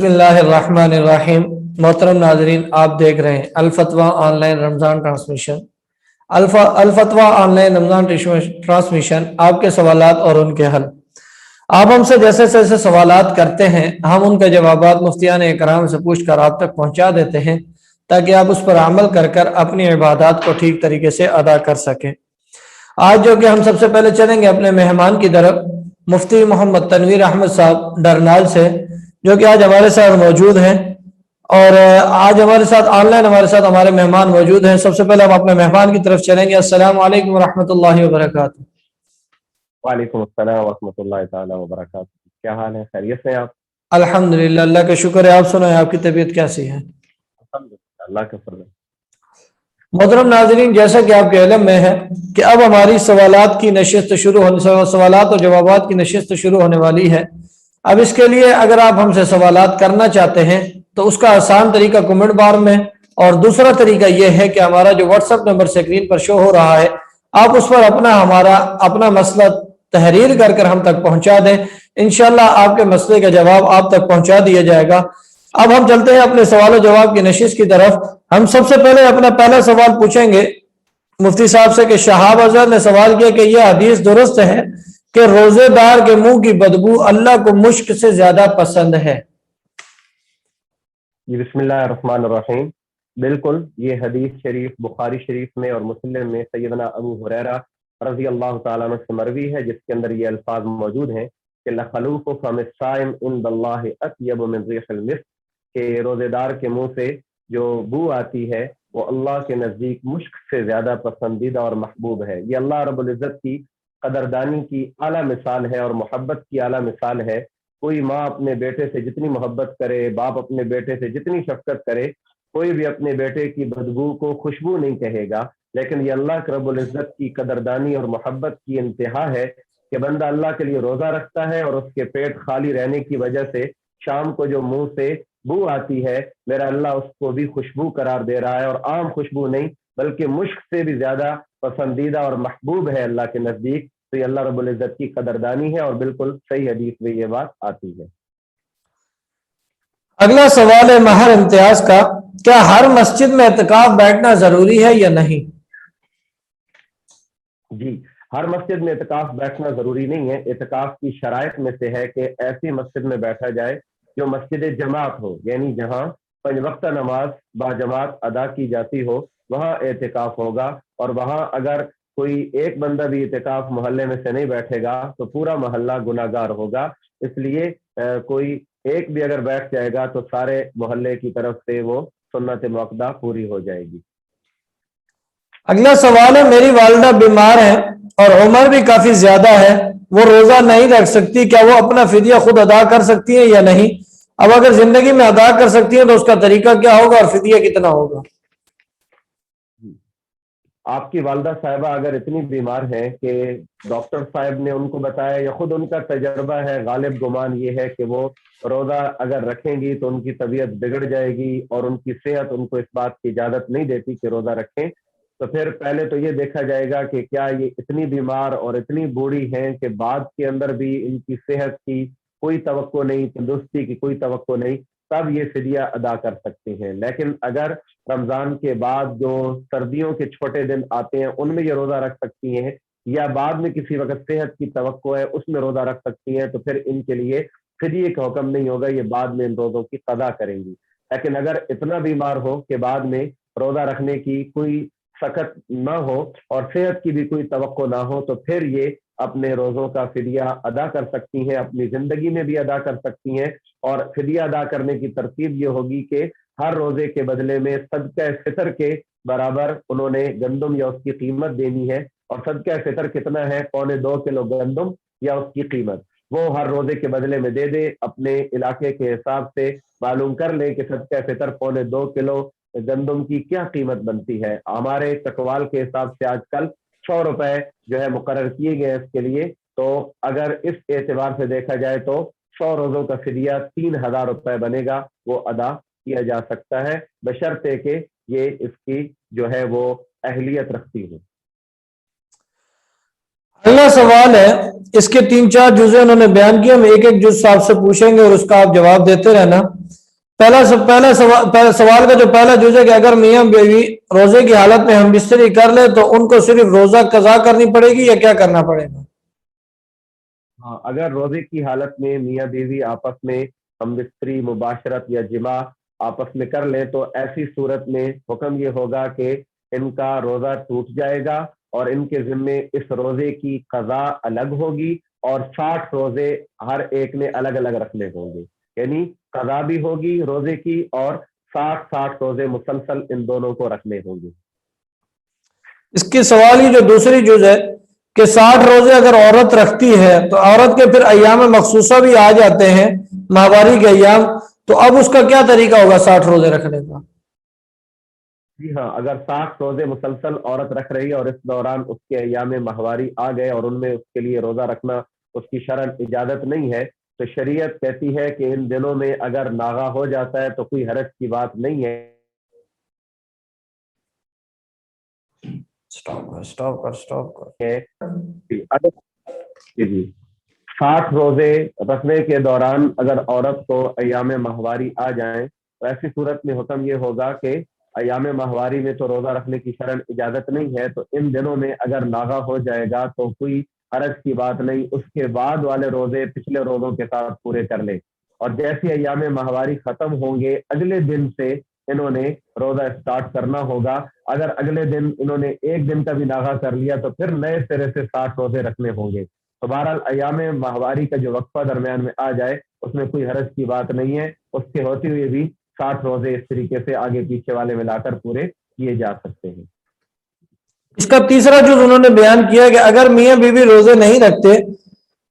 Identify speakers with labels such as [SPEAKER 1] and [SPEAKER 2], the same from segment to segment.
[SPEAKER 1] बिस्मिल्लाहिर्रहमानिर्रहीम। मोहतरम नाजरीन, आप देख रहे हैं Al-Fatwa online Ramzan transmission. Al-Fatwa online Ramzan transmission आपके सवालात और उनके हल। आप हमसे जैसे जैसे सवालात करते हैं हम उनके जवाबात मुफ्तियान इकराम से पूछ कर आप तक पहुँचा देते हैं ताकि आप उस पर अमल कर कर अपनी इबादत को ठीक तरीके से अदा कर सकें। आज जो कि हम सबसे पहले चलेंगे अपने मेहमान की तरफ, मुफ्ती मोहम्मद तनवीर अहमद साहब डरनाल से, जो कि आज हमारे साथ मौजूद हैं। और आज हमारे साथ ऑनलाइन हमारे साथ हमारे मेहमान मौजूद हैं। सबसे पहले हम अपने मेहमान की तरफ चलेंगे। अस्सलाम वालेकुम रहमतुल्लाहि व बरकातहू।
[SPEAKER 2] वालेकुम अस्सलाम वरहमतुल्लाहि ताला वबरकातुहू। क्या हाल है, खैरियत से आप?
[SPEAKER 1] अल्हम्दुलिल्लाह, अल्लाह का शुक्र है। आप सुनाएं, आपकी तबीयत कैसी है?
[SPEAKER 2] अल्हम्दुलिल्लाह, अल्लाह का फजल।
[SPEAKER 1] मोहतरम नाजरीन, जैसा कि आपके इल्म में है कि अब हमारी सवालात की नशिस्त शुरू होने सवालात और जवाबात की नशिस्त शुरू होने वाली है। अब इसके लिए अगर आप हमसे सवालात करना चाहते हैं तो उसका आसान तरीका कमेंट बार में, और दूसरा तरीका यह है कि हमारा जो व्हाट्सएप नंबर स्क्रीन पर शो हो रहा है आप उस पर अपना मसला तहरीर कर कर हम तक पहुंचा दें। इंशाल्लाह आपके मसले का जवाब आप तक पहुंचा दिया जाएगा। अब हम चलते हैं अपने सवाल और जवाब की नशिश की तरफ। हम सबसे पहले अपना पहला सवाल पूछेंगे मुफ्ती साहब से कि शहाब अजहर ने सवाल किया कि यह हदीस दुरुस्त है कि रोजेदार के मुंह की बदबू अल्लाह को मुश्क से ज्यादा पसंद है?
[SPEAKER 2] बिस्मिल्लाहिर्रहमानिर्रहीम। बिल्कुल, ये हदीस शरीफ बुखारी शरीफ में और मुस्लिम में सैयदना अबू हुरैरा रज़ी अल्लाह ताला अन्हु से मरवी है, जिसके अंदर ये अल्फाज मौजूद हैं कि लखलूफ़ु फमिस साइम इंदल्लाहि अत्यब मिन रिहिल मिस्क, के रोजेदार के मुंह से जो बू आती है वो अल्लाह के नज़दीक मुश्क से ज़्यादा पसंदीदा और महबूब है। ये अल्लाह रब्बुल इज़्ज़त की कदरदानी की आला मिसाल है और मोहब्बत की आला मिसाल है। कोई माँ अपने बेटे से जितनी मोहब्बत करे, बाप अपने बेटे से जितनी शफकत करे, कोई भी अपने बेटे की बदबू को खुशबू नहीं कहेगा। लेकिन ये अल्लाह के रब्बुल इज़्ज़त की कदरदानी और मोहब्बत की इंतहा है कि बंदा अल्लाह के लिए रोज़ा रखता है और उसके पेट खाली रहने की वजह से शाम को जो मुंह से बू आती है, मेरा अल्लाह उसको भी खुशबू करार दे रहा है, और आम खुशबू नहीं बल्कि मुश्क से भी ज्यादा पसंदीदा और महबूब है अल्लाह के नजदीक। तो ये अल्लाह रब्बुल इज़्ज़त की कदरदानी है और बिल्कुल सही हदीस में ये बात आती है।
[SPEAKER 1] अगला सवाल है महर इम्तियाज का। क्या हर मस्जिद में एतकाफ बैठना जरूरी है या नहीं?
[SPEAKER 2] जी, हर मस्जिद में एतकाफ बैठना जरूरी नहीं है। एतकाफ की शराइत में से है कि ऐसी मस्जिद में बैठा जाए जो मस्जिद जमात हो, यानी जहाँ पंज वक्त नमाज बाजमात अदा की जाती हो, वहाँ एतकाफ होगा। और वहाँ अगर कोई एक बंदा भी एतकाफ मोहल्ले में से नहीं बैठेगा तो पूरा मोहल्ला गुनाहगार होगा। इसलिए कोई एक भी अगर बैठ जाएगा तो सारे मोहल्ले की तरफ से वो सुन्नत मुअक्कदा पूरी हो जाएगी।
[SPEAKER 1] अगला सवाल है, मेरी वालिदा बीमार है और उम्र भी काफी ज्यादा है, वो रोजा नहीं रख सकती, क्या वो अपना फिदिया खुद अदा कर सकती है या नहीं? अब अगर जिंदगी में अदा कर सकती है तो उसका तरीका क्या होगा और फिदिया कितना होगा?
[SPEAKER 2] आपकी वालदा साहिबा अगर इतनी बीमार है कि डॉक्टर साहब ने उनको बताया या खुद उनका तजर्बा है, गालिब गुमान ये है कि वो रोजा अगर रखेंगी तो उनकी तबीयत बिगड़ जाएगी और उनकी सेहत उनको इस बात की इजाजत नहीं देती कि रोजा रखें, तो फिर पहले तो ये देखा जाएगा कि क्या ये इतनी बीमार और इतनी बूढ़ी हैं कि बाद के अंदर भी इनकी सेहत की कोई तवक्को नहीं, तंदुरुस्ती की कोई तवक्को नहीं, तब ये फिदिया अदा कर सकती हैं। लेकिन अगर रमजान के बाद जो सर्दियों के छोटे दिन आते हैं उनमें ये रोजा रख सकती हैं, या बाद में किसी वक्त सेहत की तवक्को है उसमें रोजा रख सकती हैं, तो फिर इनके लिए फिदिये का हुक्म नहीं होगा, ये बाद में इन रोजों की कदा करेंगी। लेकिन अगर इतना बीमार हो कि बाद में रोजा रखने की कोई सख्त ना हो और सेहत की भी कोई तवक्को ना हो, तो फिर ये अपने रोजों का फिदिया अदा कर सकती हैं, अपनी जिंदगी में भी अदा कर सकती हैं। और फिदिया अदा करने की तरतीब ये होगी कि हर रोजे के बदले में सदका फितर के बराबर उन्होंने गंदम या उसकी कीमत देनी है। और सदका फितर कितना है? 2.25 किलो गंदम या उसकी कीमत, वो हर रोजे के बदले में दे दे। अपने इलाके के हिसाब से मालूम कर ले कि सदका फितर 2.25 किलो गंदम की क्या कीमत बनती है। हमारे चकवाल के हिसाब से आजकल 100 रुपए जो है मुकर्रर किए गए इसके लिए। तो अगर इस एतबार से देखा जाए तो 100 रोजों का फिदिया 3,000 रुपए बनेगा, वो अदा किया जा सकता है, बशर्ते कि ये इसकी जो है वो अहलियत रखती हो।
[SPEAKER 1] अगला सवाल है, इसके 3-4 जुज़े उन्होंने बयान किए, हम एक एक जुज आपसे से पूछेंगे और उसका आप जवाब देते रहना। पहला सवाल का जो पहला जुज है कि अगर मियाँ बीवी रोजे की हालत में हम बिस्तरी कर ले तो उनको सिर्फ रोजा कज़ा करनी पड़ेगी या क्या करना पड़ेगा?
[SPEAKER 2] हाँ, अगर रोजे की हालत में मियाँ बीवी आपस में हम बिस्तरी मुबाशरत या जिमा आपस में कर ले तो ऐसी सूरत में हुक्म ये होगा कि इनका रोजा टूट जाएगा और इनके जिम्मे इस रोजे की कज़ा अलग होगी और 60 रोजे हर एक ने अलग अलग रखने होंगे। यानी कज़ा भी होगी रोजे की और 60-60 रोजे मुसलसल इन दोनों को रखने होंगे।
[SPEAKER 1] इसके सवाल की जो दूसरी जुज है कि 60 रोजे अगर औरत रखती है तो औरत के फिर अय्याम मखसूसा भी आ जाते हैं, माहवारी के अय्याम, तो अब उसका क्या तरीका होगा 60 रोजे रखने का?
[SPEAKER 2] जी हाँ, अगर 60 रोजे मुसलसल औरत रख रही है और इस दौरान उसके अय्याम माहवारी आ गए और उनमें उसके लिए रोजा रखना उसकी शरन इजाजत नहीं है तो शरीयत कहती है कि इन दिनों में अगर नागा हो जाता है तो कोई हरज की बात नहीं है।
[SPEAKER 1] स्टॉप
[SPEAKER 2] अगर जी 60 रोजे रखने के दौरान अगर औरत को अय्याम माहवारी आ जाए तो ऐसी सूरत में हुक्म ये होगा कि अय्याम माहवारी में तो रोजा रखने की शरन इजाजत नहीं है, तो इन दिनों में अगर नागा हो जाएगा तो कोई हरज की बात नहीं, उसके बाद वाले रोजे पिछले रोजों के साथ पूरे कर ले और जैसे अय्याम माहवारी खत्म होंगे अगले दिन से इन्होंने रोजा स्टार्ट करना होगा। अगर अगले दिन इन्होंने एक दिन का भी नागा कर लिया तो फिर नए सिरे से 60 रोजे रखने होंगे। तो बहरहाल अय्याम माहवारी का जो वक्फा दरमियान में आ जाए उसमें कोई हरज की बात नहीं है, उसके होते हुए भी 60 रोजे इस तरीके से आगे पीछे वाले मिलाकर पूरे किए जा सकते हैं।
[SPEAKER 1] इसका तीसरा जुज उन्होंने बयान किया कि अगर मियाँ बीवी रोजे नहीं रखते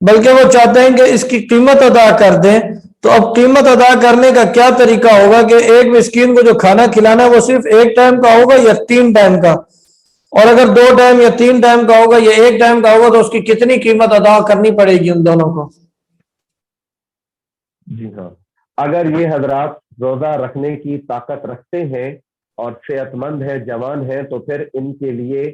[SPEAKER 1] बल्कि वो चाहते हैं कि इसकी कीमत अदा कर दें, तो अब कीमत अदा करने का क्या तरीका होगा कि एक मिस्कीन को जो खाना खिलाना है वो सिर्फ एक टाइम का होगा या 3 टाइम का, और अगर 2 टाइम या 3 टाइम का होगा या 1 टाइम का होगा तो उसकी कितनी कीमत अदा करनी पड़ेगी उन दोनों को?
[SPEAKER 2] जी हाँ, अगर ये हजरात रोजा रखने की ताकत रखते हैं और सेहतमंद है, जवान है, तो फिर इनके लिए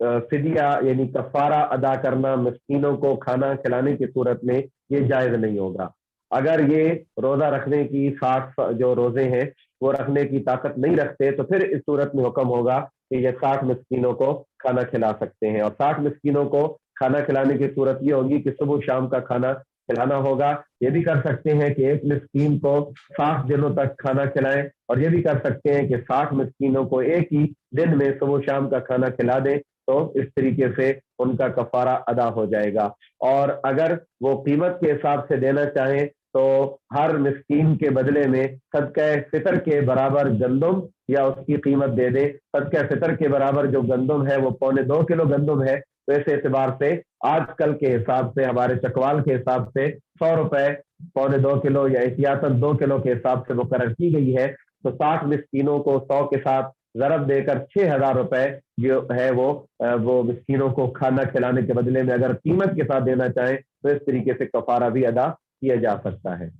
[SPEAKER 2] फिदिया यानी कफारा अदा करना मिस्कीनों को खाना खिलाने की सूरत में ये जायज नहीं होगा। अगर ये रोजा रखने की 60 जो रोजे हैं वो रखने की ताकत नहीं रखते तो फिर इस सूरत में हुक्म होगा कि ये 60 मिस्कीनों को खाना खिला सकते हैं और 60 मिस्कीनों को खाना खिलाने की सूरत ये होगी कि सुबह शाम का खाना खिलाना होगा। ये भी कर सकते हैं कि एक मिस्कीन को 60 दिनों तक खाना खिलाएं और ये भी कर सकते हैं कि 60 मिस्कीनों को एक ही दिन में सुबह शाम का खाना खिला दें, तो इस तरीके से उनका कफारा अदा हो जाएगा। और अगर वो कीमत के हिसाब से देना चाहें तो हर मिस्कीन के बदले में सदका फितर के बराबर गंदम या उसकी कीमत दे दे। सदका फितर के बराबर जो गंदम है वो 2.25 किलो गंदम है, तो इस एतबार से आजकल के हिसाब से हमारे चकवाल के हिसाब से 100 रुपए 2.25 किलो या एहतियातन 2 किलो के हिसाब से मुकर्रर की गई है। तो 60 मिस्कीनों को 100 के साथ ज़रब देकर 6,000 रुपए जो है वो मिस्कीनों को खाना खिलाने के बदले में अगर कीमत के साथ देना चाहें तो इस तरीके से कफारा भी अदा किया जा सकता है।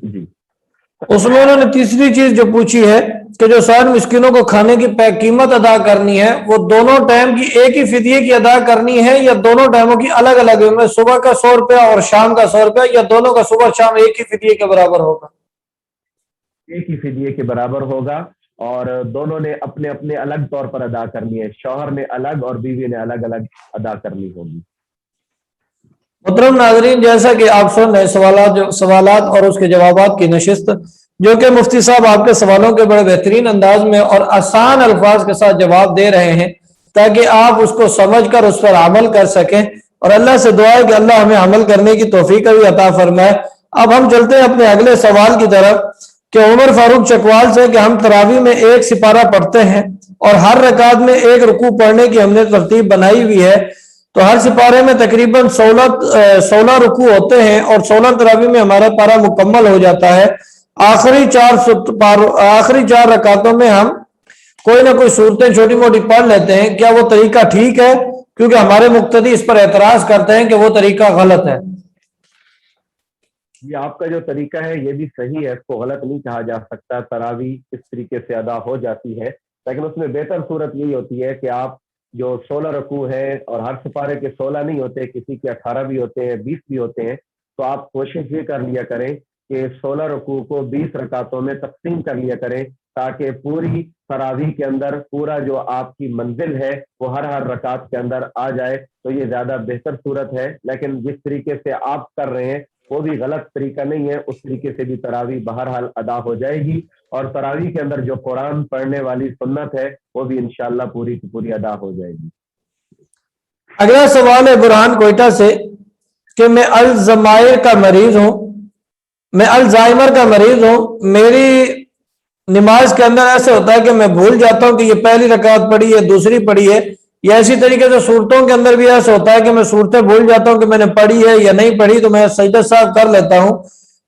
[SPEAKER 2] जी,
[SPEAKER 1] उसमें उन्होंने तीसरी चीज जो पूछी है कि जो 60 मिस्किनों को खाने की कीमत अदा करनी है वो दोनों टाइम की एक ही फिदिये की अदा करनी है या दोनों टाइमों की अलग अलग है, सुबह का 100 रुपया और शाम का 100 रुपया, या दोनों का सुबह शाम एक ही फिदिये के बराबर होगा?
[SPEAKER 2] एक ही फिदिये के बराबर होगा और दोनों ने अपने अपने अलग तौर पर अदा करनी है, शौहर ने अलग और बीवी ने अलग अलग अदा करनी होगी।
[SPEAKER 1] मुहतरम नाजरीन, जैसा कि आप सुन रहे सवालात और उसके जवाबात की नशिस्त, जो कि मुफ्ती साहब आपके सवालों के बड़े बेहतरीन अंदाज में और आसान अल्फाज के साथ जवाब दे रहे हैं ताकि आप उसको समझकर उस पर अमल कर सकें, और अल्लाह से दुआ है कि अल्लाह हमें अमल करने की तौफीक भी अता फरमाए। अब हम चलते हैं अपने अगले सवाल की तरफ कि उमर फारूक चकवाल से कि हम तरावी में एक सिपारा पढ़ते हैं और हर रकात में एक रुकू पढ़ने की हमने तरतीब बनाई हुई है, तो हर सिपारे में तकरीबन 16 रुकू होते हैं और 16 तरावी में हमारा पारा मुकम्मल हो जाता है। आखिरी 4 रकातों में हम कोई ना कोई सूरतें छोटी मोटी पढ़ लेते हैं, क्या वो तरीका ठीक है? क्योंकि हमारे मुक्तदी इस पर एतराज करते हैं कि वो तरीका गलत है।
[SPEAKER 2] ये आपका जो तरीका है ये भी सही है, इसको गलत नहीं कहा जा सकता। तरावी इस तरीके से अदा हो जाती है, लेकिन उसमें बेहतर सूरत यही होती है कि आप جو 16 رکوع ہیں اور ہر سپارے کے 16 نہیں ہوتے, کسی کے 18 بھی ہوتے ہیں, 20 بھی ہوتے ہیں, تو آپ کوشش یہ کر لیا کریں کہ 16 رکوع کو 20 رکعتوں میں تقسیم کر لیا کریں, تاکہ پوری تراویح کے اندر پورا جو آپ کی منزل ہے وہ ہر رکعت کے اندر آ جائے, تو یہ زیادہ بہتر صورت ہے. لیکن جس طریقے سے آپ کر رہے ہیں وہ بھی غلط طریقہ نہیں ہے, اس طریقے سے بھی تراویح بہرحال ادا ہو جائے گی, اور تراویح کے اندر جو قرآن پڑھنے والی سنت ہے وہ بھی انشاءاللہ پوری کی پوری ادا ہو جائے گی.
[SPEAKER 1] اگلا سوال ہے برہان کوئٹہ سے کہ میں الزائمر کا مریض ہوں, میری نماز کے اندر ایسے ہوتا ہے کہ میں بھول جاتا ہوں کہ یہ پہلی رکعت پڑھی ہے, دوسری پڑھی ہے, یا اسی طریقے سے صورتوں کے اندر بھی ایسا ہوتا ہے کہ میں صورتیں بھول جاتا ہوں کہ میں نے پڑھی ہے یا نہیں پڑھی, تو میں سجدہ سہو کر لیتا ہوں.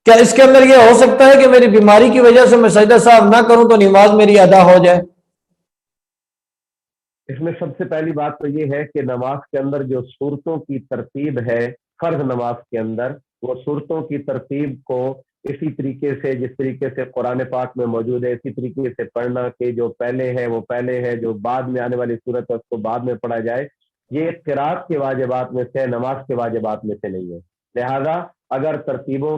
[SPEAKER 1] کیا اس کے اندر یہ ہو سکتا ہے کہ میری بیماری کی وجہ سے میں سجدہ سہو نہ کروں تو نماز میری ادا ہو جائے؟
[SPEAKER 2] اس میں سب سے پہلی بات تو یہ ہے کہ نماز کے اندر جو صورتوں کی ترتیب ہے, فرض نماز کے اندر وہ صورتوں کی ترتیب کو اسی طریقے سے جس طریقے سے قرآن پاک میں موجود ہے اسی طریقے سے پڑھنا, کہ جو پہلے ہے وہ پہلے ہے, جو بعد میں آنے والی صورت ہے اس کو بعد میں پڑھا جائے, یہ قرات کے واجبات میں سے, نماز کے واجبات میں سے نہیں ہے. لہذا اگر ترتیبوں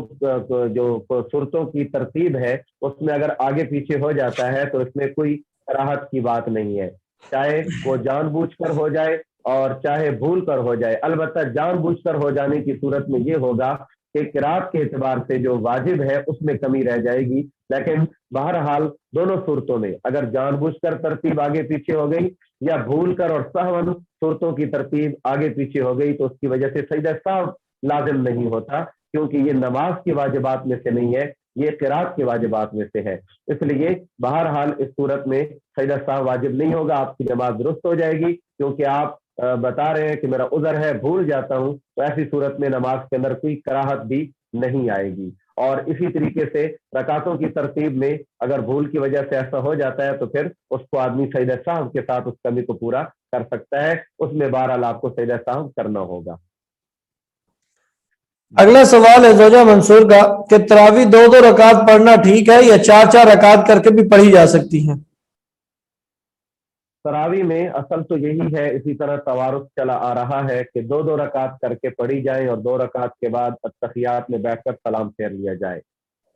[SPEAKER 2] جو صورتوں کی ترتیب ہے اس میں اگر آگے پیچھے ہو جاتا ہے تو اس میں کوئی کراہت کی بات نہیں ہے, چاہے وہ جان بوجھ کر ہو جائے اور چاہے بھول کر ہو جائے. البتہ جان بوجھ کر ہو جانے کی صورت میں یہ ہوگا کہ قرات کے اعتبار سے جو واجب ہے اس میں کمی رہ جائے گی, لیکن بہرحال دونوں صورتوں میں اگر جان بوجھ کر ترتیب آگے پیچھے ہو گئی یا بھول کر اور سہون صورتوں کی ترتیب آگے پیچھے ہو گئی تو اس کی وجہ سے سجدہ سہو لازم نہیں ہوتا, کیونکہ یہ نماز کے واجبات میں سے نہیں ہے, یہ قرات کے واجبات میں سے ہے. اس لیے بہرحال اس صورت میں سجدہ سہو واجب نہیں ہوگا, آپ کی نماز درست ہو جائے گی, کیونکہ آپ بتا رہے ہیں کہ میرا عذر ہے, بھول جاتا ہوں, تو ایسی صورت میں نماز کے اندر کوئی کراہت بھی نہیں آئے گی. اور اسی طریقے سے رکعتوں کی ترتیب میں اگر بھول کی وجہ سے ایسا ہو جاتا ہے تو پھر اس کو آدمی سجدہ سہو کے ساتھ اس کمی کو پورا کر سکتا ہے, اس میں بہرحال آپ کو سجدہ سہو کرنا ہوگا.
[SPEAKER 1] اگلا سوال ہے زوجہ منصور کا کہ تراویح 2 رکعت پڑھنا ٹھیک ہے یا 4 رکعت کر کے بھی پڑھی جا سکتی ہیں؟
[SPEAKER 2] تراویح میں اصل تو یہی ہے, اسی طرح توارث چلا آ رہا ہے کہ 2 رکعت کر کے پڑھی جائیں اور 2 رکعت کے بعد التحیات میں بیٹھ کر سلام پھیر لیا جائے.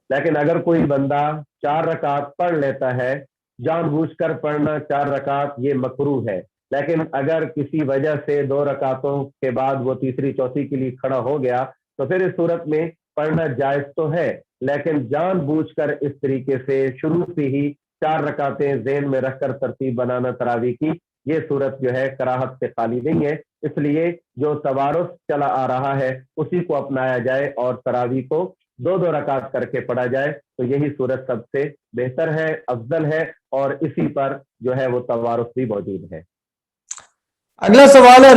[SPEAKER 2] لیکن اگر کوئی بندہ 4 رکعت پڑھ لیتا ہے, جان بوجھ کر پڑھنا 4 رکعت یہ مکروہ ہے, لیکن اگر کسی وجہ سے 2 رکعتوں کے بعد وہ تیسری چوتھی کے لیے کھڑا ہو گیا تو پھر اس صورت میں پڑھنا جائز تو ہے, لیکن جان بوجھ کر اس طریقے سے شروع سے ہی 4 رکعتیں ذہن میں رکھ کر ترتیب بنانا تراویح کی, یہ صورت جو ہے کراہت سے خالی نہیں ہے. اس لیے جو توارث چلا آ رہا ہے اسی کو اپنایا جائے اور تراویح کو 2 رکعت کر کے پڑھا جائے, تو یہی صورت سب سے بہتر ہے, افضل ہے, اور اسی پر جو ہے وہ توارث بھی موجود ہے.
[SPEAKER 1] اگلا سوال ہے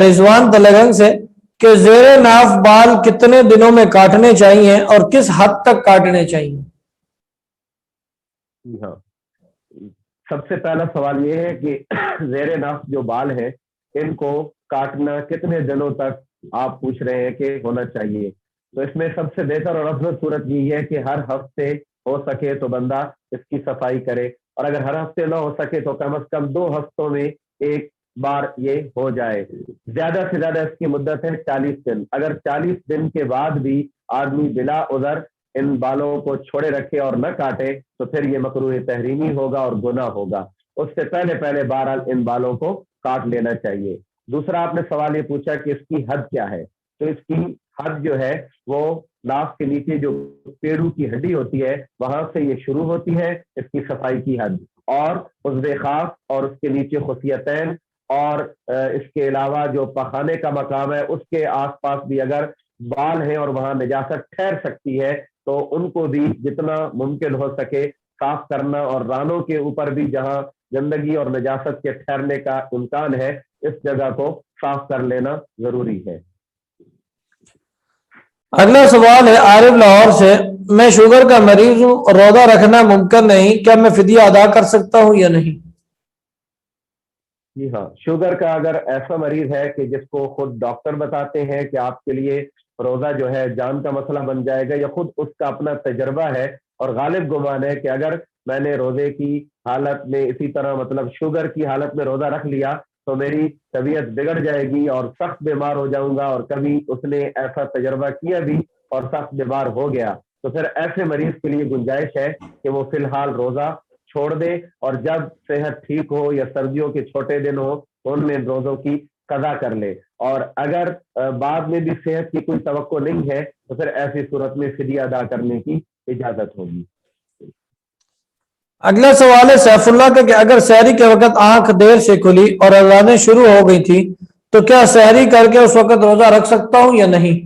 [SPEAKER 1] رضوان تلگنگ سے کہ زیر ناف بال کتنے دنوں میں کاٹنے چاہیے اور کس حد تک کاٹنے چاہیے؟
[SPEAKER 2] ہاں, سب سے پہلا سوال یہ ہے کہ زیر ناف جو بال ہیں ان کو کاٹنا کتنے دنوں تک آپ پوچھ رہے ہیں کہ ہونا چاہیے. تو اس میں سب سے بہتر اور افضل صورت یہ ہے کہ ہر ہفتے ہو سکے تو بندہ اس کی صفائی کرے, اور اگر ہر ہفتے نہ ہو سکے تو کم از کم 2 ہفتوں میں ایک بار یہ ہو جائے. زیادہ سے زیادہ اس کی مدت ہے 40 دن. اگر 40 دن کے بعد بھی آدمی بلا عذر ان بالوں کو چھوڑے رکھے اور نہ کاٹے تو پھر یہ مکروہ تحریمی ہوگا اور گناہ ہوگا. اس سے پہلے بہرحال ان بالوں کو کاٹ لینا چاہیے. دوسرا آپ نے سوال یہ پوچھا کہ اس کی حد کیا ہے, تو اس کی حد جو ہے وہ ناف کے نیچے جو پیڑو کی ہڈی ہوتی ہے وہاں سے یہ شروع ہوتی ہے اس کی صفائی کی حد, اور عضو خاص اور اس کے نیچے خصیتین اور اس کے علاوہ جو پخانے کا مقام ہے اس کے آس پاس بھی اگر بال ہیں اور وہاں نجاست ٹھہر سکتی ہے تو ان کو بھی جتنا ممکن ہو سکے صاف کرنا, اور رانوں کے اوپر بھی جہاں گندگی اور نجاست کے ٹھہرنے کا امکان ہے اس جگہ کو صاف کر لینا ضروری ہے.
[SPEAKER 1] اگلا سوال ہے عارف لاہور سے, میں شوگر کا مریض ہوں اور روزہ رکھنا ممکن نہیں, کیا میں فدیہ ادا کر سکتا ہوں یا نہیں؟
[SPEAKER 2] جی ہاں, شوگر کا اگر ایسا مریض ہے کہ جس کو خود ڈاکٹر بتاتے ہیں کہ آپ کے لیے روزہ جو ہے جان کا مسئلہ بن جائے گا، یا خود اس کا اپنا تجربہ ہے اور غالب گمان ہے کہ اگر میں نے روزے کی حالت میں اسی طرح مطلب شوگر کی حالت میں روزہ رکھ لیا تو میری طبیعت بگڑ جائے گی اور سخت بیمار ہو جاؤں گا، اور کبھی اس نے ایسا تجربہ کیا بھی اور سخت بیمار ہو گیا، تو پھر ایسے مریض کے لیے گنجائش ہے کہ وہ فی الحال روزہ چھوڑ دے، اور جب صحت ٹھیک ہو یا سردیوں کے چھوٹے دن ہو تو ان میں روزوں کی قضا کر لے، اور اگر بعد میں بھی صحت کی کوئی توقع نہیں ہے تو پھر ایسی صورت میں فدیہ ادا کرنے کی اجازت ہوگی۔
[SPEAKER 1] اگلا سوال ہے سیف اللہ کا کہ اگر سحری کے وقت آنکھ دیر سے کھلی اور اذانیں شروع ہو گئی تھی تو کیا سحری کر کے اس وقت روزہ رکھ سکتا ہوں یا نہیں؟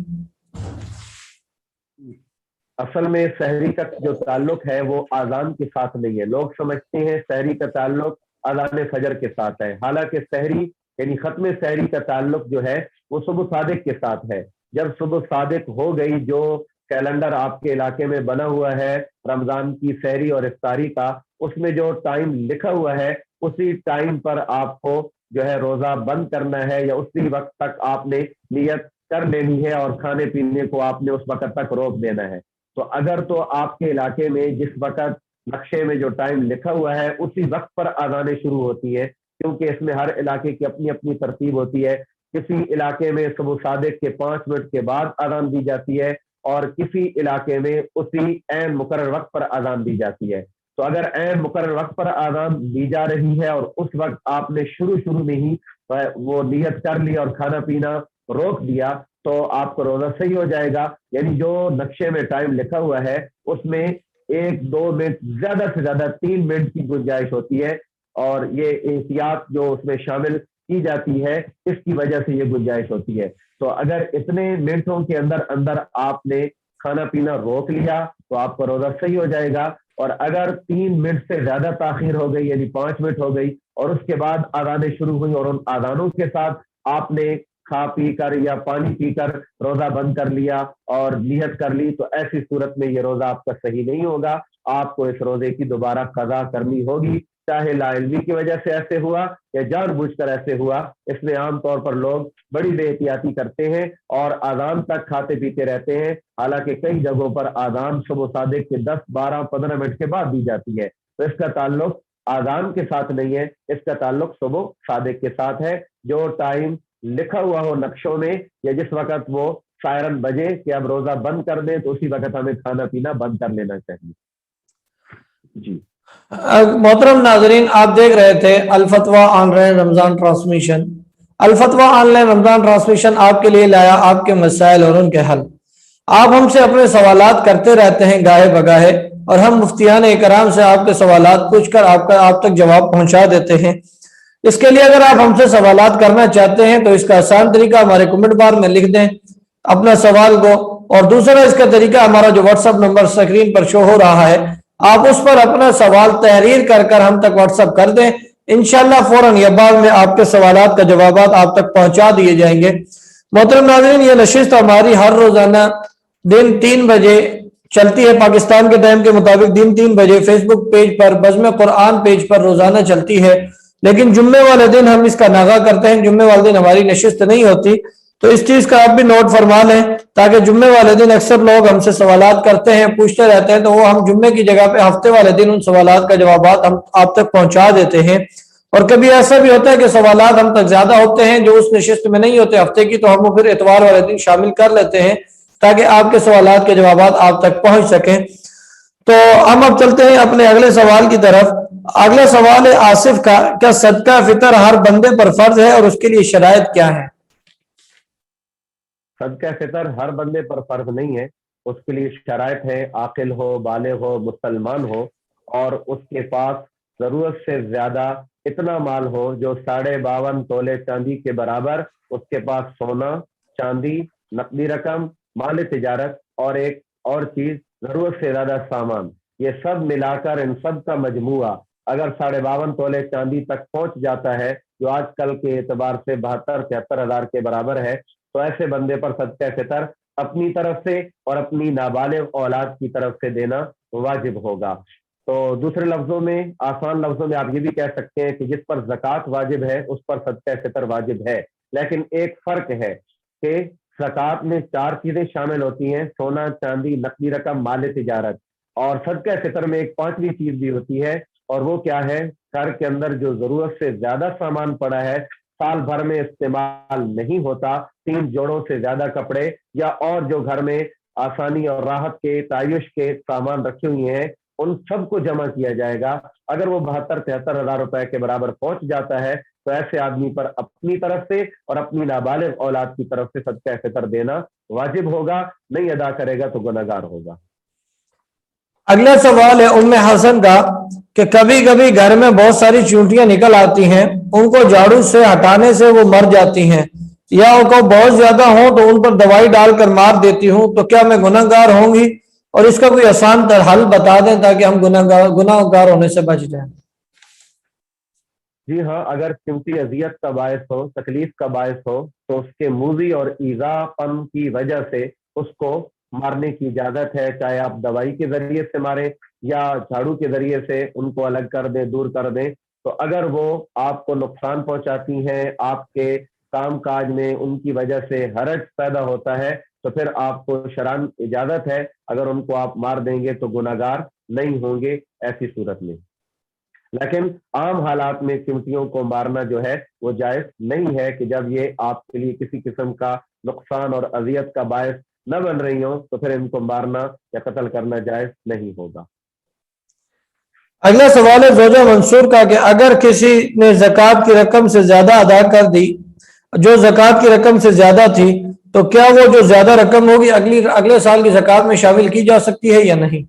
[SPEAKER 2] اصل میں سحری کا جو تعلق ہے وہ اذان کے ساتھ نہیں ہے، لوگ سمجھتے ہیں سحری کا تعلق اذان فجر کے ساتھ ہے، حالانکہ سحری یعنی ختم سحری کا تعلق جو ہے وہ صبح صادق کے ساتھ ہے۔ جب صبح صادق ہو گئی، جو کیلنڈر آپ کے علاقے میں بنا ہوا ہے رمضان کی سحری اور افطاری کا، اس میں جو ٹائم لکھا ہوا ہے اسی ٹائم پر آپ کو جو ہے روزہ بند کرنا ہے، یا اسی وقت تک آپ نے نیت کر لینی ہے اور کھانے پینے کو آپ نے اس وقت تک روک دینا ہے۔ تو اگر تو آپ کے علاقے میں جس وقت نقشے میں جو ٹائم لکھا ہوا ہے اسی وقت پر اذانیں شروع ہوتی ہے، کیونکہ اس میں ہر علاقے کی اپنی اپنی ترتیب ہوتی ہے، کسی علاقے میں صبح صادق کے 5 منٹ کے بعد اذان دی جاتی ہے اور کسی علاقے میں اسی عین مقرر وقت پر اذان دی جاتی ہے۔ تو اگر عین مقرر وقت پر اذان دی جا رہی ہے اور اس وقت آپ نے شروع میں ہی وہ نیت کر لی اور کھانا پینا روک دیا تو آپ کا روزہ صحیح ہو جائے گا، یعنی جو نقشے میں ٹائم لکھا ہوا ہے اس میں 1-2 منٹ، زیادہ سے زیادہ 3 منٹ کی گنجائش ہوتی ہے، اور یہ احتیاط جو اس میں شامل کی جاتی ہے اس کی وجہ سے یہ گنجائش ہوتی ہے۔ تو اگر اتنے منٹوں کے اندر اندر آپ نے کھانا پینا روک لیا تو آپ کا روزہ صحیح ہو جائے گا، اور اگر 3 منٹ سے زیادہ تاخیر ہو گئی یعنی 5 منٹ ہو گئی اور اس کے بعد اذانیں شروع ہوئی اور ان اذانوں کے ساتھ آپ نے کھا پی کر یا پانی پی کر روزہ بند کر لیا اور نیت کر لی، تو ایسی صورت میں یہ روزہ آپ کا صحیح نہیں ہوگا، آپ کو اس روزے کی دوبارہ قضا کرنی ہوگی، چاہے لا علمی کی وجہ سے ایسے ہوا یا جان بوجھ کر ایسے ہوا۔ اس میں عام طور پر لوگ بڑی بے احتیاطی کرتے ہیں اور اذان تک کھاتے پیتے رہتے ہیں، حالانکہ کئی جگہوں پر اذان صبح صادق کے 10-12-15 منٹ کے بعد دی جاتی ہے، تو اس کا تعلق اذان کے ساتھ نہیں ہے، اس کا تعلق صبح صادق کے ساتھ ہے۔ جو ٹائم لکھا ہوا ہو نقشوں میں یا جس وقت وہ سائرن بجے کہ اب روزہ بند کر دیں تو اسی وقت ہمیں کھانا پینا بند کر لینا چاہیے۔ جی
[SPEAKER 1] محترم ناظرین، آپ دیکھ رہے تھے Al-Fatwa online Ramzan transmission. Al-Fatwa online Ramzan transmission آپ کے لیے لایا آپ کے مسائل اور ان کے حل۔ آپ ہم سے اپنے سوالات کرتے رہتے ہیں گاہے بگاہے، اور ہم مفتیان اکرام سے آپ کے سوالات پوچھ کر آپ تک جواب پہنچا دیتے ہیں۔ اس کے لیے اگر آپ ہم سے سوالات کرنا چاہتے ہیں تو اس کا آسان طریقہ ہمارے کمنٹ بار میں لکھ دیں اپنا سوال کو، اور دوسرا اس کا طریقہ ہمارا جو واٹس ایپ نمبر سکرین پر شو ہو رہا ہے، آپ اس پر اپنا سوال تحریر کر کر ہم تک واٹس ایپ کر دیں، انشاءاللہ فوراً یا بعد میں آپ کے سوالات کا جوابات آپ تک پہنچا دیے جائیں گے۔ محترم ناظرین، یہ نشست ہماری ہر روزانہ دن 3 بجے چلتی ہے، پاکستان کے ٹائم کے مطابق دن 3 بجے فیس بک پیج پر بزم قرآن پیج پر روزانہ چلتی ہے، لیکن جمعے والے دن ہم اس کا ناغہ کرتے ہیں، جمعے والے دن ہماری نشست نہیں ہوتی، تو اس چیز کا آپ بھی نوٹ فرما لیں تاکہ جمعے والے دن اکثر لوگ ہم سے سوالات کرتے ہیں، پوچھتے رہتے ہیں، تو وہ ہم جمعے کی جگہ پہ ہفتے والے دن ان سوالات کا جوابات ہم آپ تک پہنچا دیتے ہیں۔ اور کبھی ایسا بھی ہوتا ہے کہ سوالات ہم تک زیادہ ہوتے ہیں جو اس نشست میں نہیں ہوتے ہفتے کی، تو ہم وہ پھر اتوار والے دن شامل کر لیتے ہیں تاکہ آپ کے سوالات کے جوابات آپ تک پہنچ سکیں۔ تو ہم اب چلتے ہیں اپنے اگلے سوال کی طرف۔ اگلا سوال ہے آصف کا، کیا صدقہ فطر ہر بندے پر فرض ہے اور اس کے لیے شرائط کیا ہے؟
[SPEAKER 2] صدقہ فطر ہر بندے پر فرض نہیں ہے، اس کے لیے شرائط ہے، عاقل ہو، بالغ ہو، مسلمان ہو، اور اس کے پاس ضرورت سے زیادہ اتنا مال ہو جو 52.5 تولے چاندی کے برابر، اس کے پاس سونا، چاندی، نقدی رقم، مال تجارت اور ایک اور چیز ضرورت سے زیادہ سامان، یہ سب ملا کر ان سب کا مجموعہ اگر 52.5 تولے چاندی تک پہنچ جاتا ہے، جو آج کل کے اعتبار سے 72-73 ہزار کے برابر ہے، تو ایسے بندے پر صدقہ فطر اپنی طرف سے اور اپنی نابالغ اولاد کی طرف سے دینا واجب ہوگا۔ تو دوسرے لفظوں میں، آسان لفظوں میں آپ یہ بھی کہہ سکتے ہیں کہ جس پر زکوٰۃ واجب ہے اس پر صدقہ فطر واجب ہے، لیکن ایک فرق ہے کہ ज़कात में 4 चीजें शामिल होती हैं, सोना, चांदी, नकदी रकम, माल तिजारत। और सदका फितर में एक 5वीं चीज भी होती है, और वो क्या है? घर के अंदर जो जरूरत से ज्यादा सामान पड़ा है, साल भर में इस्तेमाल नहीं होता, 3 जोड़ों से ज्यादा कपड़े, या और जो घर में आसानी और राहत के तायुश के सामान रखे हुए हैं, उन सबको जमा किया जाएगा। अगर वो 72-73 हजार रुपए के बराबर पहुंच जाता है, तो ऐसे आदमी पर अपनी तरफ से और अपनी नाबालिग औलाद की तरफ से सदका फितर देना वाजिब होगा। नहीं अदा करेगा तो गुनहगार होगा।
[SPEAKER 1] अगला सवाल है उम्मे हसन का कि कभी कभी घर में बहुत सारी चींटियां निकल आती हैं, उनको झाड़ू से हटाने से वो मर जाती हैं, या उनको बहुत ज्यादा हो तो उन पर दवाई डालकर मार देती हूँ, तो क्या मैं गुनहगार होंगी? और इसका कोई आसान हल बता दें ताकि हम गुनहगार होने से बच जाएं।
[SPEAKER 2] जी हाँ, अगर चिमटी अजियत का बायस हो, तकलीफ का बायस हो, तो उसके मूजी और ईजापन की वजह से उसको मारने की इजाजत है। चाहे आप दवाई के जरिए से मारें या झाड़ू के जरिए से उनको अलग कर दें, दूर कर दें। तो अगर वो आपको नुकसान पहुंचाती हैं, आपके काम काज में उनकी वजह से हरज पैदा होता है, तो फिर आपको शरअन इजाजत है, अगर उनको आप मार देंगे तो गुनाहगार नहीं होंगे ऐसी सूरत में। लेकिन आम हालात में चिमटियों को मारना जो है वो जायज नहीं है, कि जब ये आपके लिए किसी किस्म का नुकसान और अजियत का बायस न बन रही हो, तो फिर इनको मारना या कत्ल करना जायज नहीं होगा।
[SPEAKER 1] अगला सवाल है जोजा मंसूर का कि अगर किसी ने ज़कात की रकम से ज्यादा अदा कर दी, जो ज़कात की रकम से ज्यादा थी, तो क्या वो जो ज्यादा रकम होगी अगले साल की ज़कात में शामिल की जा सकती है या नहीं?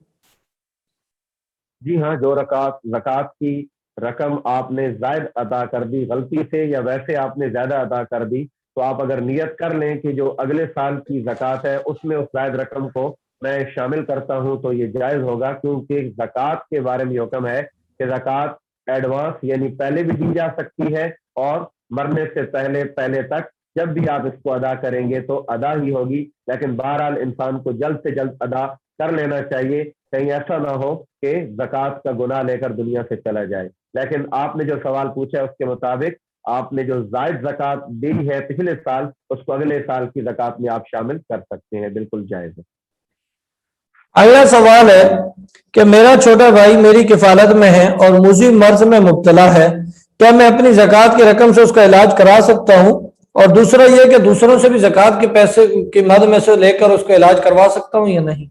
[SPEAKER 2] जी हाँ, जो ज़कात की रकम आपने जायद अदा कर दी गलती से, या वैसे आपने ज्यादा अदा कर दी, तो आप अगर नियत कर लें कि जो अगले साल की ज़कात है उसमें उस जायद रकम को मैं शामिल करता हूं, तो ये जायज होगा। क्योंकि ज़कात के बारे में हुक्म है कि ज़कात एडवांस यानी पहले भी दी जा सकती है, और मरने से पहले तक जब भी आप इसको अदा करेंगे तो अदा ही होगी। लेकिन बहरहाल इंसान को जल्द से जल्द अदा कर लेना चाहिए, कहीं ऐसा ना हो कि ज़कात का गुनाह लेकर दुनिया से चला जाए। लेकिन आपने जो सवाल पूछा है उसके मुताबिक आपने जो जायद ज़कात दी है पिछले साल, उसको अगले साल की ज़कात में आप शामिल कर सकते हैं, बिल्कुल जायज है।
[SPEAKER 1] अगला सवाल है कि मेरा छोटा भाई मेरी किफालत में है और मुझे मर्ज में मुब्तला है, क्या मैं अपनी ज़कात की रकम से उसका इलाज करा सकता हूँ? और दूसरा यह कि दूसरों से भी ज़कात के पैसे की मद में से लेकर उसका इलाज करवा सकता हूँ या नहीं?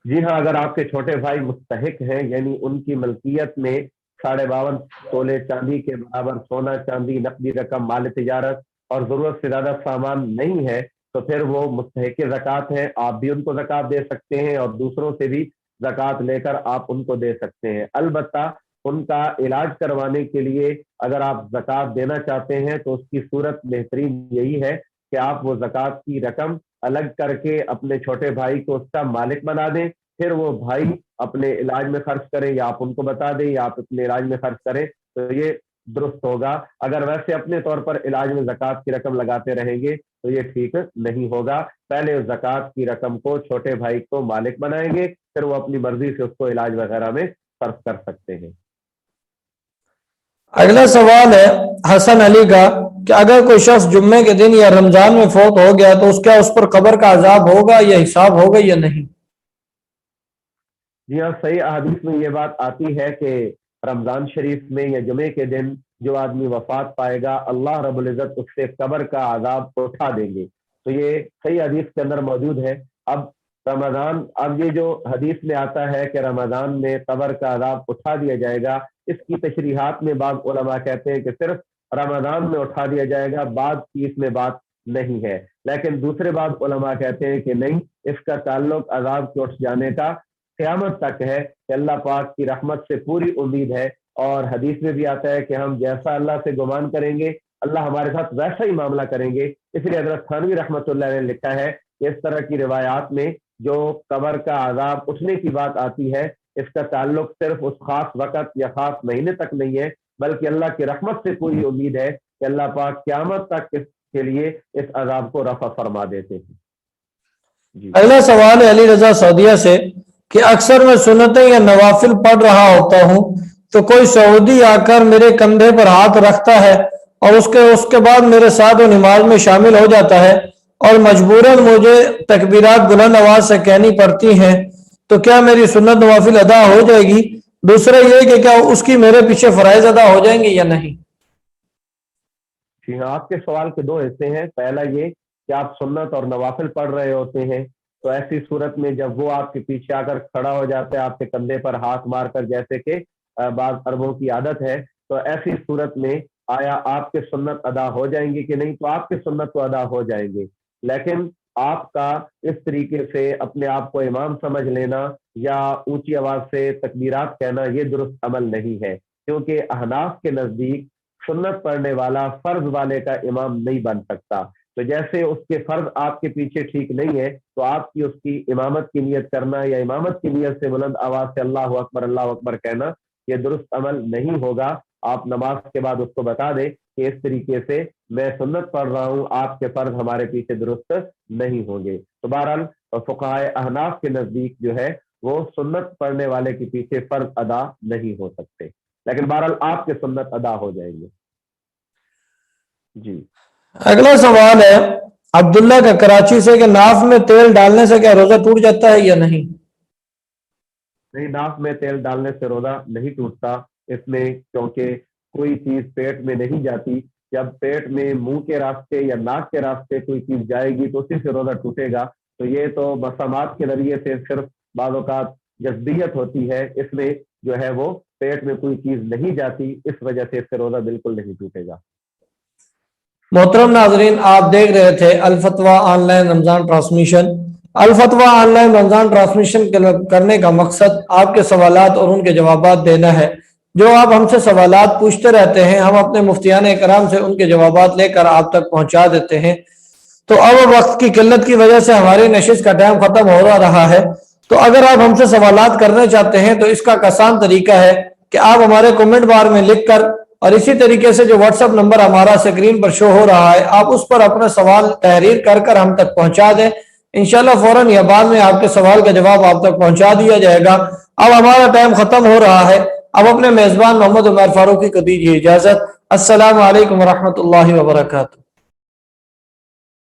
[SPEAKER 2] जी हाँ, अगर आपके छोटे भाई मुस्तहिक हैं, यानी उनकी मलकियत में 52.5 तोले चांदी के बराबर सोना, चांदी, नकदी रकम, माल तिजारत और जरूरत से ज्यादा सामान नहीं है, तो फिर वो मुस्तहिक ज़कात है। आप भी उनको ज़कात दे सकते हैं और दूसरों से भी ज़कात लेकर आप उनको दे सकते हैं। अलबत्ता उनका इलाज करवाने के लिए अगर आप ज़कात देना चाहते हैं, तो उसकी सूरत बेहतरीन यही है कि आप वो ज़कात की रकम अलग करके अपने छोटे भाई को उसका मालिक बना दें, फिर वो भाई अपने इलाज में खर्च करें, या आप उनको बता दें या आप अपने इलाज में खर्च करें, तो ये दुरुस्त होगा। अगर वैसे अपने तौर पर इलाज में ज़कात की रकम लगाते रहेंगे तो ये ठीक नहीं होगा। पहले उस ज़कात की रकम को छोटे भाई को मालिक बनाएंगे, फिर वो अपनी मर्जी से उसको इलाज वगैरह में खर्च कर सकते हैं।
[SPEAKER 1] अगला सवाल है हसन अली का कि अगर कोई शख्स जुम्मे के दिन या रमजान में फौत हो गया तो उसका उस पर कब्र का अजाब होगा या हिसाब होगा या नहीं?
[SPEAKER 2] जी हाँ, सही अहादीस में ये बात आती है कि रमजान शरीफ में या जुमे के दिन जो आदमी वफात पाएगा, अल्लाह रब्बुल इज्जत उससे कब्र का आजाब उठा देंगे। तो ये सही हदीस के अंदर मौजूद है। अब ये जो हदीस में आता है कि रमजान में कब्र का आजाब उठा दिया जाएगा, इसकी तशरीहात में बाद उलमा कहते हैं कि सिर्फ रमजान में उठा दिया जाएगा, बाद की इसमें बात नहीं है। लेकिन दूसरे बाद उलमा कहते हैं कि नहीं, इसका ताल्लुक अजाब के उठ जाने का क़यामत तक है, कि अल्लाह पाक की रहमत से पूरी उम्मीद है। और हदीस में भी आता है कि हम जैसा अल्लाह से गुमान करेंगे, अल्लाह हमारे साथ वैसा ही मामला करेंगे। इसलिए हज़रत थानवी रहमतुल्लाह ने लिखा है कि इस तरह की रिवायात में जो कब्र का अजाब उठने की बात आती है, इसका ताल्लुक सिर्फ उस खास वक़्त या खास महीने तक नहीं है, बल्कि अल्लाह की रहमत से पूरी उम्मीद है कि अल्लाह पाक क़यामत तक इसके लिए इस अजाब को रफ़ा फरमा देते हैं। जी।
[SPEAKER 1] अगला सवाल है अली रजा सऊदिया से कि अक्सर मैं सुन्नतें या नवाफिल पढ़ रहा होता हूँ, तो कोई सऊदी आकर मेरे कंधे पर हाथ रखता है اور उसके बाद मेरे साथ वो नमाज में शामिल हो जाता है और मजबूरन मुझे तकबीरात बुलंद आवाज से कहनी पड़ती हैं, तो क्या मेरी सुन्नत नवाफिल अदा हो जाएगी? दूसरा ये कि क्या उसकी मेरे पीछे फराइज अदा हो जाएंगे या नहीं?
[SPEAKER 2] जी हाँ, आपके सवाल के दो हिस्से हैं। पहला ये कि आप सुन्नत और नवाफिल पढ़ रहे होते हैं, तो ऐसी सूरत में जब वो आपके पीछे आकर खड़ा हो जाता है आपके कंधे पर हाथ मारकर, जैसे कि बाज़ अरबों की आदत है, तो ऐसी सूरत में आया आपके सुन्नत अदा हो जाएंगे कि नहीं? तो आपके सुन्नत तो अदा हो जाएंगे, लेकिन आपका इस तरीके से अपने आप को इमाम समझ लेना या ऊंची आवाज से तकबीरात कहना, ये दुरुस्त अमल नहीं है, क्योंकि अहनाफ के नजदीक सुन्नत पढ़ने वाला फर्ज वाले का इमाम नहीं बन सकता। तो जैसे उसके फर्ज आपके पीछे ठीक नहीं है, तो आपकी उसकी इमामत की नियत करना या इमामत की नियत से बुलंद आवाज से अल्लाह अकबर कहना, ये दुरुस्त अमल नहीं होगा। आप नमाज के बाद उसको बता दें कि इस तरीके से मैं सुन्नत पढ़ रहा हूँ, आपके फर्ज हमारे पीछे दुरुस्त नहीं होंगे। तो बहरहाल फुक़हाए अहनाफ के नजदीक जो है वो सुन्नत पढ़ने वाले के पीछे फर्ज अदा नहीं हो सकते, लेकिन बहरहाल आपके सुन्नत अदा हो जाएंगे। जी,
[SPEAKER 1] अगला सवाल है अब्दुल्ला का कराची से कि नाफ में तेल डालने से क्या रोजा टूट जाता है या नहीं?
[SPEAKER 2] नहीं, नाक में तेल डालने से रोजा नहीं टूटता इसमें, क्योंकि कोई चीज पेट में नहीं जाती। जब पेट में मुंह के रास्ते या नाक के रास्ते कोई चीज जाएगी तो उसी से रोजा टूटेगा। तो ये तो मसामात के जरिए से सिर्फ बाज़ औक़ात जज्बियत होती है, इसमें जो है वो पेट में कोई चीज नहीं जाती, इस वजह से इससे रोजा बिल्कुल नहीं टूटेगा।
[SPEAKER 1] मोहतरम नाजरीन, आप देख रहे थे Al-Fatwa online Ramzan transmission. Al-Fatwa online Ramzan transmission करने का मकसद आपके सवालात और उनके जवाबात देना है। जो आप हमसे सवालात पूछते रहते हैं, हम अपने मुफ्तियान इकराम से उनके जवाबात लेकर आप तक पहुंचा देते हैं। तो अब वक्त की किल्लत की वजह से हमारी नशिश का टाइम खत्म हो रहा है। तो अगर आप हमसे सवालात करने चाहते हैं तो इसका एक आसान तरीका है कि आप हमारे कमेंट बार में लिख कर और इसी तरीके से जो व्हाट्सएप नंबर हमारा स्क्रीन पर शो हो रहा है, आप उस पर अपना सवाल तहरीर कर कर हम तक पहुंचा दें। इंशाल्लाह फौरन या बाद में आपके सवाल का जवाब आप तक पहुंचा दिया जाएगा। अब हमारा टाइम खत्म हो रहा है। अब अपने मेजबान मोहम्मद उमर फारूकी को दीजिए इजाजत। अस्सलाम वालेकुम रहमतुल्लाहि व बरकातहू।